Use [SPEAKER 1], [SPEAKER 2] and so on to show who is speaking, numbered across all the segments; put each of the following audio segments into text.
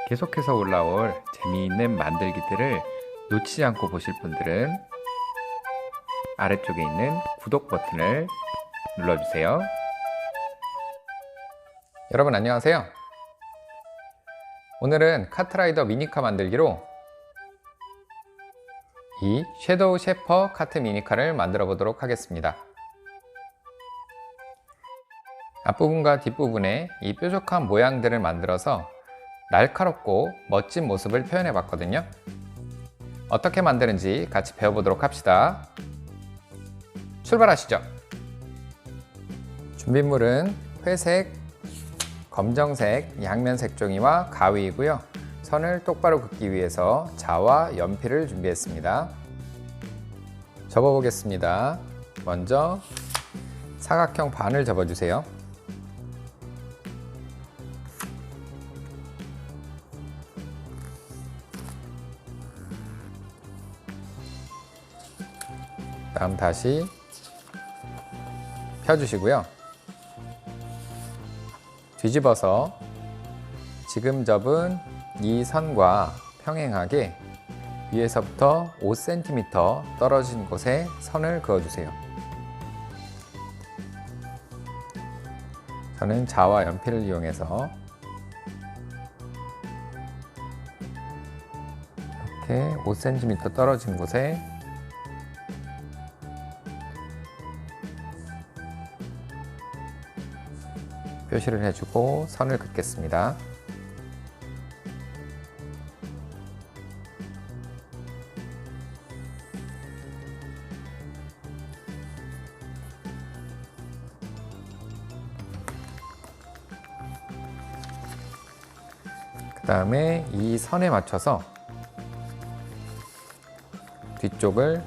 [SPEAKER 1] 계속해서 올라올 재미있는 만들기들을 놓치지 않고 보실 분들은 아래쪽에 있는 구독 버튼을 눌러주세요. 여러분 안녕하세요. 오늘은 카트라이더 미니카 만들기로 이 섀도우 셰퍼 카트 미니카를 만들어 보도록 하겠습니다. 앞부분과 뒷부분에 이 뾰족한 모양들을 만들어서 날카롭고 멋진 모습을 표현해 봤거든요. 어떻게 만드는지 같이 배워보도록 합시다. 출발하시죠. 준비물은 회색, 검정색, 양면 색종이와 가위이고요. 선을 똑바로 긋기 위해서 자와 연필을 준비했습니다. 접어보겠습니다. 먼저 사각형 반을 접어주세요. 다음 다시 펴주시고요. 뒤집어서 지금 접은 이 선과 평행하게 위에서부터 5cm 떨어진 곳에 선을 그어주세요. 저는 자와 연필을 이용해서 이렇게 5cm 떨어진 곳에 표시를 해주고 선을 긋겠습니다. 그 다음에 이 선에 맞춰서 뒤쪽을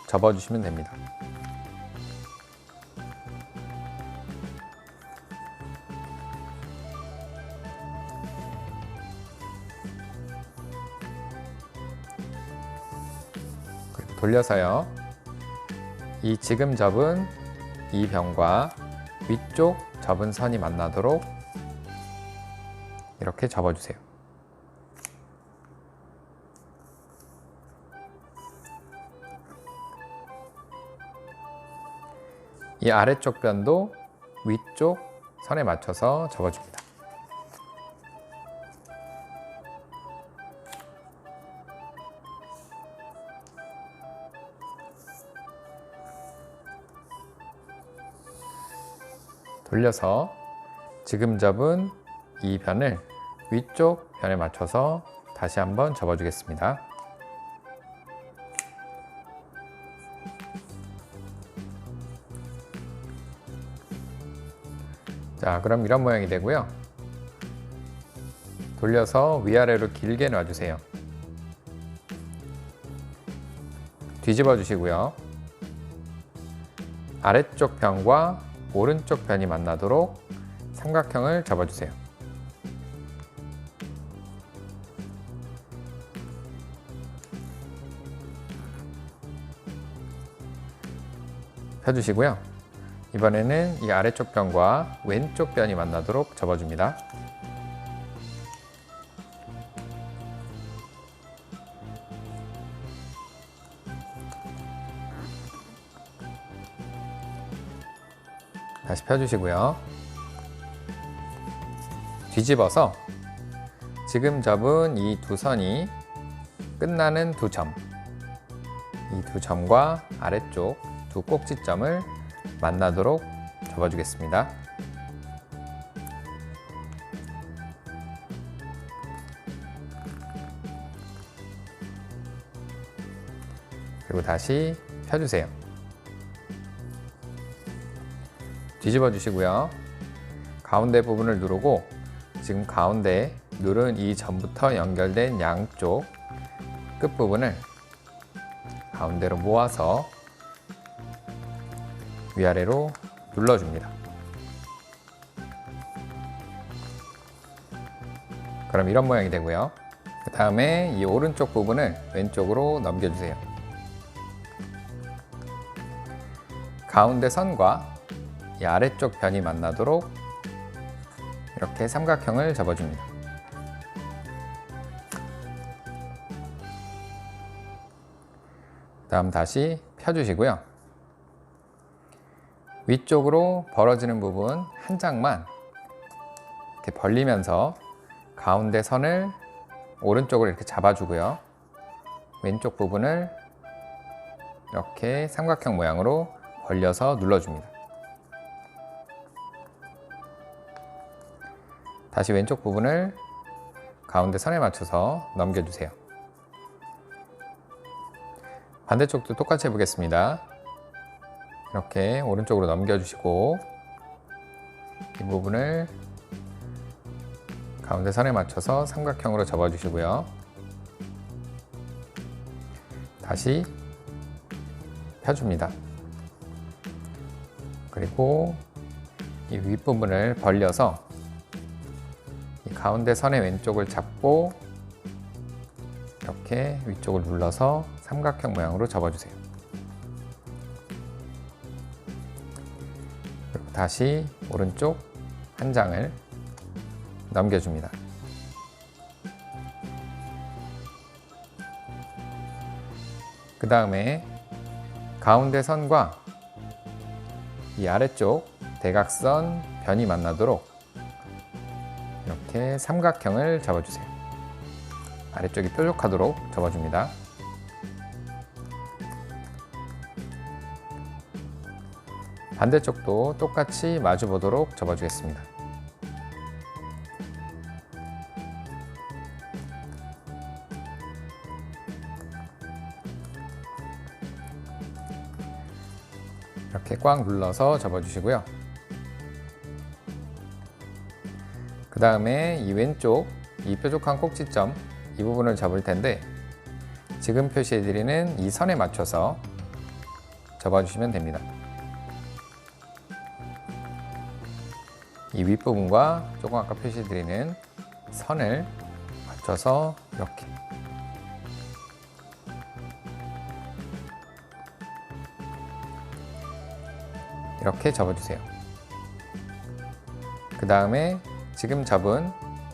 [SPEAKER 1] 접어주시면 됩니다. 돌려서요. 이 지금 접은 이 변과 위쪽 접은 선이 만나도록 이렇게 접어주세요. 이 아래쪽 변도 위쪽 선에 맞춰서 접어줍니다. 돌려서 지금 접은 이 변을 위쪽 변에 맞춰서 다시 한번 접어주겠습니다. 자, 그럼 이런 모양이 되고요. 돌려서 위아래로 길게 놔주세요. 뒤집어 주시고요. 아래쪽 변과 오른쪽 변이 만나도록 삼각형을 접어주세요. 펴주시고요. 이번에는 이 아래쪽 변과 왼쪽 변이 만나도록 접어줍니다. 다시 펴주시고요. 뒤집어서 지금 접은 이 두 선이 끝나는 두 점, 이 두 점과 아래쪽 두 꼭지점을 만나도록 접어주겠습니다. 그리고 다시 펴주세요. 뒤집어 주시고요. 가운데 부분을 누르고 지금 가운데 누른 이 점부터 연결된 양쪽 끝부분을 가운데로 모아서 위아래로 눌러줍니다. 그럼 이런 모양이 되고요. 그 다음에 이 오른쪽 부분을 왼쪽으로 넘겨주세요. 가운데 선과 이 아래쪽 변이 만나도록 이렇게 삼각형을 접어줍니다. 다음 다시 펴주시고요. 위쪽으로 벌어지는 부분 한 장만 이렇게 벌리면서 가운데 선을 오른쪽으로 이렇게 잡아주고요. 왼쪽 부분을 이렇게 삼각형 모양으로 벌려서 눌러줍니다. 다시 왼쪽 부분을 가운데 선에 맞춰서 넘겨주세요. 반대쪽도 똑같이 해보겠습니다. 이렇게 오른쪽으로 넘겨주시고 이 부분을 가운데 선에 맞춰서 삼각형으로 접어주시고요. 다시 펴줍니다. 그리고 이 윗부분을 벌려서 이 가운데 선의 왼쪽을 잡고 이렇게 위쪽을 눌러서 삼각형 모양으로 접어주세요. 그리고 다시 오른쪽 한 장을 넘겨줍니다. 그 다음에 가운데 선과 이 아래쪽 대각선 변이 만나도록 이렇게 삼각형을 접어주세요. 아래쪽이 뾰족하도록 접어줍니다. 반대쪽도 똑같이 마주 보도록 접어주겠습니다. 이렇게 꽉 눌러서 접어주시고요. 그 다음에 이 왼쪽 이 뾰족한 꼭지점 이 부분을 접을 텐데 지금 표시해드리는 이 선에 맞춰서 접어주시면 됩니다. 이 윗부분과 조금 아까 표시해드리는 선을 맞춰서 이렇게 접어주세요. 그 다음에 지금 접은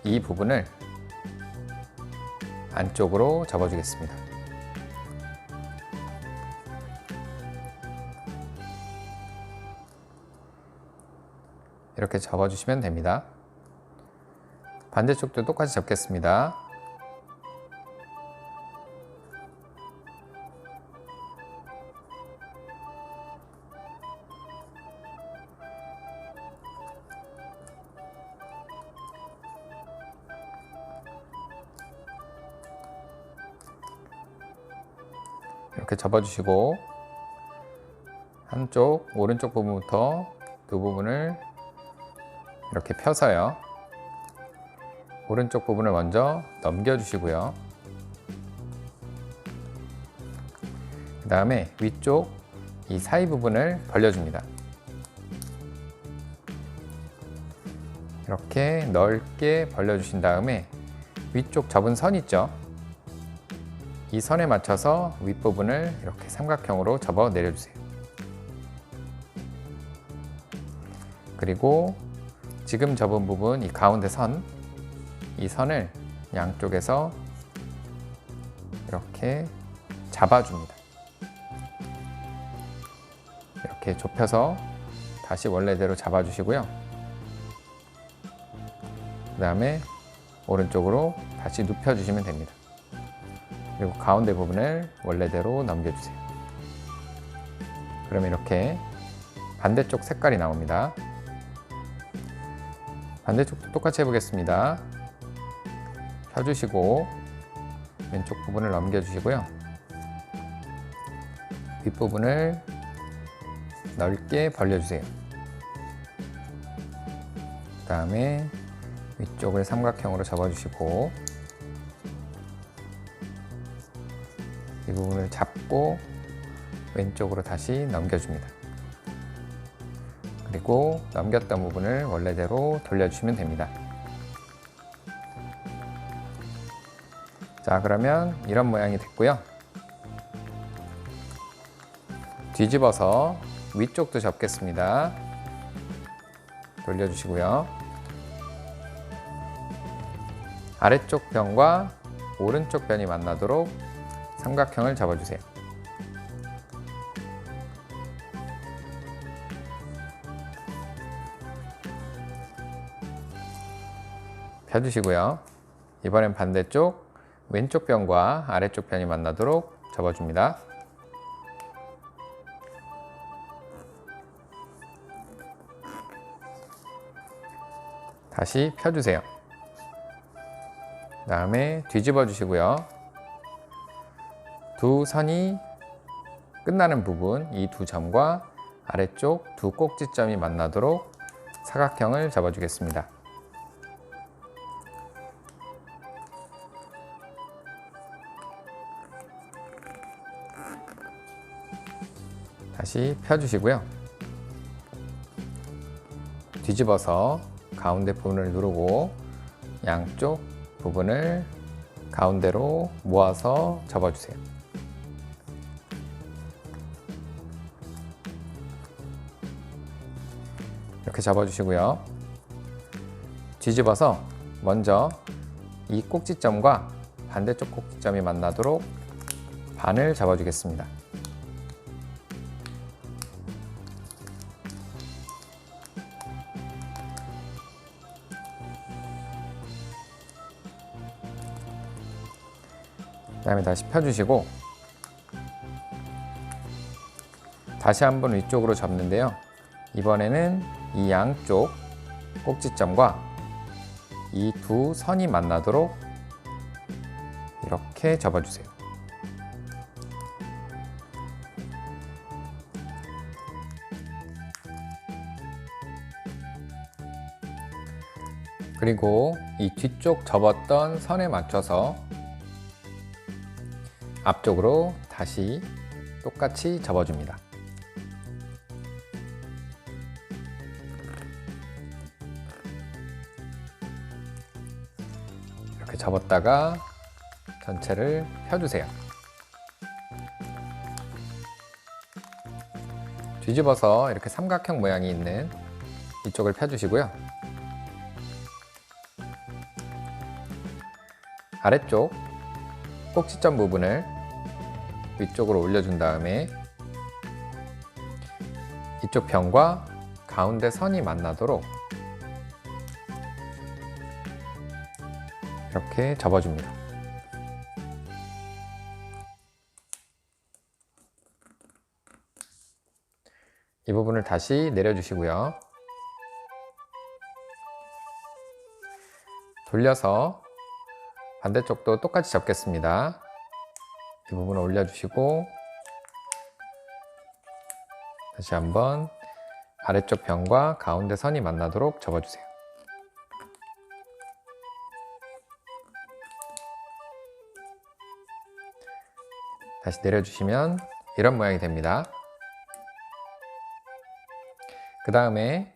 [SPEAKER 1] 이 부분을 안쪽으로 접어주겠습니다. 이렇게 접어주시면 됩니다. 반대쪽도 똑같이 접겠습니다. 이렇게 접어주시고 한쪽 오른쪽 부분부터 두 부분을 이렇게 펴서요. 오른쪽 부분을 먼저 넘겨주시고요. 그 다음에 위쪽 이 사이 부분을 벌려줍니다. 이렇게 넓게 벌려주신 다음에 위쪽 접은 선 있죠? 이 선에 맞춰서 윗부분을 이렇게 삼각형으로 접어 내려주세요. 그리고 지금 접은 부분 이 가운데 선, 이 선을 양쪽에서 이렇게 잡아줍니다. 이렇게 좁혀서 다시 원래대로 잡아주시고요. 그 다음에 오른쪽으로 다시 눕혀주시면 됩니다. 그리고 가운데 부분을 원래대로 넘겨주세요. 그러면 이렇게 반대쪽 색깔이 나옵니다. 반대쪽도 똑같이 해보겠습니다. 펴주시고 왼쪽 부분을 넘겨주시고요. 윗부분을 넓게 벌려주세요. 그 다음에 위쪽을 삼각형으로 접어주시고 이 부분을 잡고 왼쪽으로 다시 넘겨줍니다. 그리고 넘겼던 부분을 원래대로 돌려주시면 됩니다. 자, 그러면 이런 모양이 됐고요. 뒤집어서 위쪽도 접겠습니다. 돌려주시고요. 아래쪽 변과 오른쪽 변이 만나도록 삼각형을 접어주세요. 펴주시고요. 이번엔 반대쪽 왼쪽 변과 아래쪽 변이 만나도록 접어줍니다. 다시 펴주세요. 그 다음에 뒤집어 주시고요. 두 선이 끝나는 부분, 이 두 점과 아래쪽 두 꼭지점이 만나도록 사각형을 접어주겠습니다. 다시 펴주시고요. 뒤집어서 가운데 부분을 누르고 양쪽 부분을 가운데로 모아서 접어주세요. 이렇게 접어주시고요. 뒤집어서 먼저 이 꼭지점과 반대쪽 꼭지점이 만나도록 반을 접어주겠습니다. 그 다음에 다시 펴주시고 다시 한번 위쪽으로 접는데요. 이번에는 이 양쪽 꼭지점과 이 두 선이 만나도록 이렇게 접어주세요. 그리고 이 뒤쪽 접었던 선에 맞춰서 앞쪽으로 다시 똑같이 접어줍니다. 이렇게 접었다가 전체를 펴주세요. 뒤집어서 이렇게 삼각형 모양이 있는 이쪽을 펴주시고요. 아래쪽 꼭지점 부분을 위쪽으로 올려준 다음에 이쪽 변과 가운데 선이 만나도록 이렇게 접어줍니다. 이 부분을 다시 내려주시고요. 돌려서 반대쪽도 똑같이 접겠습니다. 이 부분을 올려주시고 다시 한번 아래쪽 변과 가운데 선이 만나도록 접어주세요. 다시 내려주시면 이런 모양이 됩니다. 그 다음에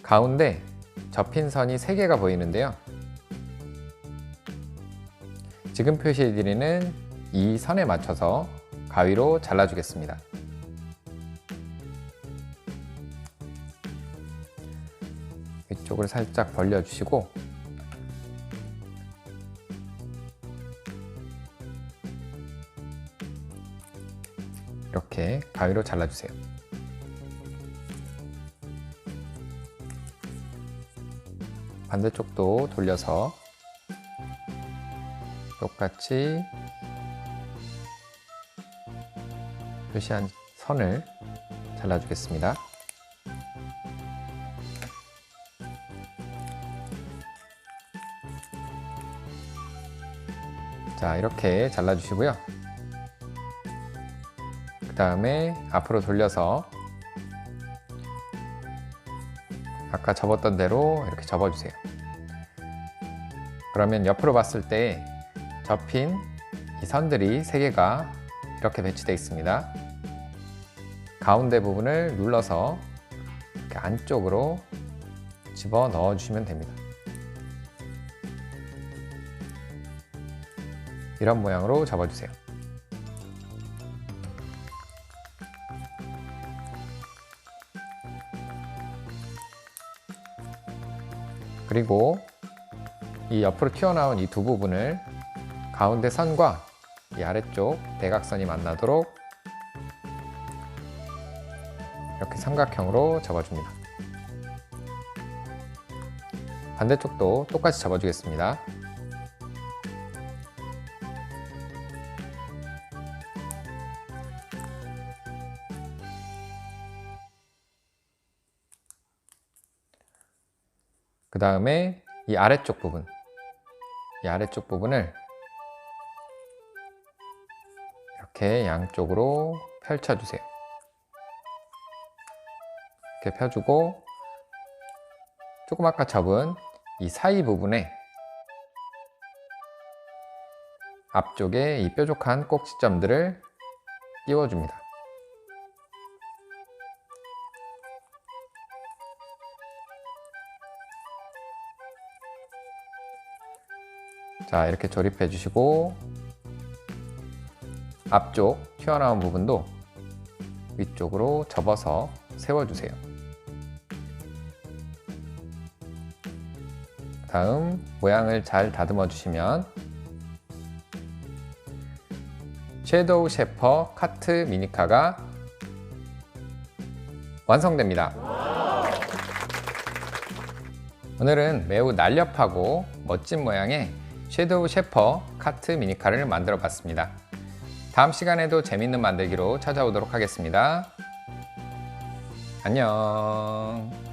[SPEAKER 1] 가운데 접힌 선이 3개가 보이는데요. 지금 표시해드리는 이 선에 맞춰서 가위로 잘라주겠습니다. 위쪽을 살짝 벌려주시고 이렇게 가위로 잘라주세요. 반대쪽도 돌려서 똑같이 표시한 선을 잘라주겠습니다. 자, 이렇게 잘라주시고요. 그 다음에 앞으로 돌려서 아까 접었던 대로 이렇게 접어주세요. 그러면 옆으로 봤을 때 접힌 이 선들이 3개가 이렇게 배치되어 있습니다. 가운데 부분을 눌러서 이렇게 안쪽으로 집어 넣어 주시면 됩니다. 이런 모양으로 접어주세요. 그리고 이 옆으로 튀어나온 이 두 부분을 가운데 선과 이 아래쪽 대각선이 만나도록 이렇게 삼각형으로 접어줍니다. 반대쪽도 똑같이 접어주겠습니다. 그 다음에 이 아래쪽 부분을 이렇게 양쪽으로 펼쳐주세요. 이렇게 펴주고 조금 아까 접은 이 사이 부분에 앞쪽에 이 뾰족한 꼭지점들을 끼워줍니다. 자, 이렇게 조립해 주시고 앞쪽 튀어나온 부분도 위쪽으로 접어서 세워주세요. 다음 모양을 잘 다듬어 주시면 섀도우 셰퍼 카트 미니카가 완성됩니다. 오늘은 매우 날렵하고 멋진 모양의 섀도우 셰퍼 카트 미니카를 만들어 봤습니다. 다음 시간에도 재밌는 만들기로 찾아오도록 하겠습니다. 안녕.